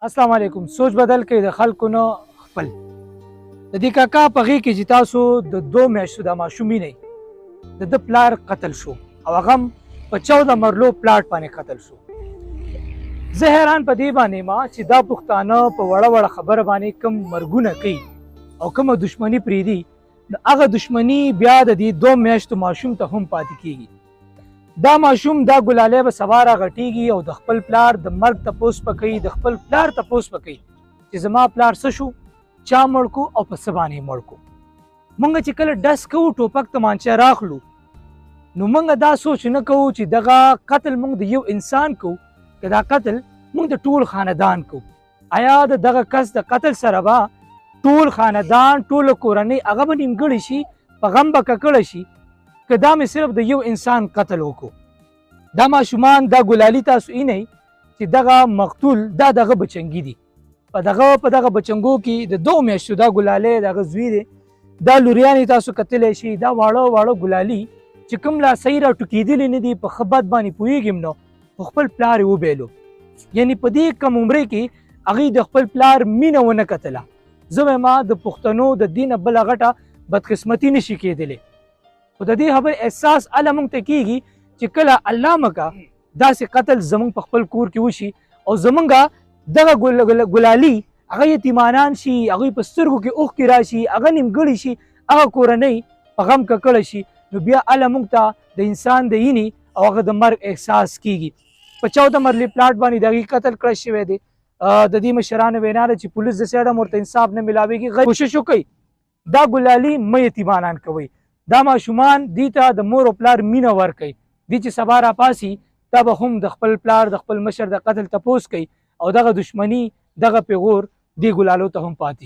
السلام علیکم. سوچ بدل کړئ د خلکو نه خپل. د دې کاکا په غېږ کې چې تاسو د 2 میاشتو د ماشوم وینئ، د ده پلار قتل شو او هغه هم په 14 مرلو پلاټ باندې قتل شو. زه حیران په دې باندې ما چې دا پښتانه په وړه وړه خبره باندې کوم مرګونه کوي او کومه دشمني پرېږدي، هغه دشمني بیا د دې 2 میاشتو ماشوم ته هم پاتې کېږي. دا ماشوم دا ګلالی به سبا راغټېږي او د خپل پلار د مرګ تپوس به کوي، د خپل پلار تپوس به کوي چې زما پلار څه شو، چا مړ کو او په څه باندې مړ کو. مونږ چې کله ډس کوو ټوپک تمانچه راخلو، نو مونږ دا سوچ نه کوو چې دغه قتل مونږ د یو انسان کوو که دا قتل مونږ د ټول خاندان کوو. آیا د دغه کس د قتل سره به ټول خاندان ټوله کورنۍ هغه به نیمګړې شي، په غم به ککړه شي، که دا مې صرف د یو انسان قتل وکړو؟ دا ماشومان دا ګلالي تاسو اینئ چې دغه مقتول دا دغه بچنګي دي. په دغه بچنګو کې د 2 میاشتو دا ګلالی دغه زوی دی، دا لوریانې تاسو کتلی شي، دا واړه واړه ګلالي چې کوم لا صحیح راټوکېدلي نه دي، په ښه بد باندې پوهېږم نو خو خپل پلار یې وبیلو. یعنې په دې کم عمرۍ کې هغوی د خپل پلار مینه ونه کتله. زه وایم د پښتنو د دې نه بله غټه بدقسمتي نشي کېدلی. خو د دې خبر احساس هله موږ ته کېږي چې کله الله مکه داسې قتل زموږ په خپل کور کې وشي او زموږ دغه ګلالي هغه یتیمانان شي، هغوی په سترګو کې اوښکې راشي، هغه نیمګړي شي، هغه کورنۍ په غم ککړه شي، نو بیا هله موږ ته د انسان د وینې او هغه د مرګ احساس کېږي. په 14 مرلې پلاټ باندې د هغې قتل کړی شوی دی. د دې مشرانو وینا ده چې پولیس د سایډه ورته انصاف نه میلاویږي. کوشش وکړئ دا ګلالي مه یتیمانان کوئ. دا ماشومان دې ته د مور او پلار مینه ورکوي. دې چې سبا راپاسي دا به هم د خپل پلار د خپل مشر د قتل تپوس کوي او دغه دشمني دغه پیغور دې ګلالو ته هم پاتې شي.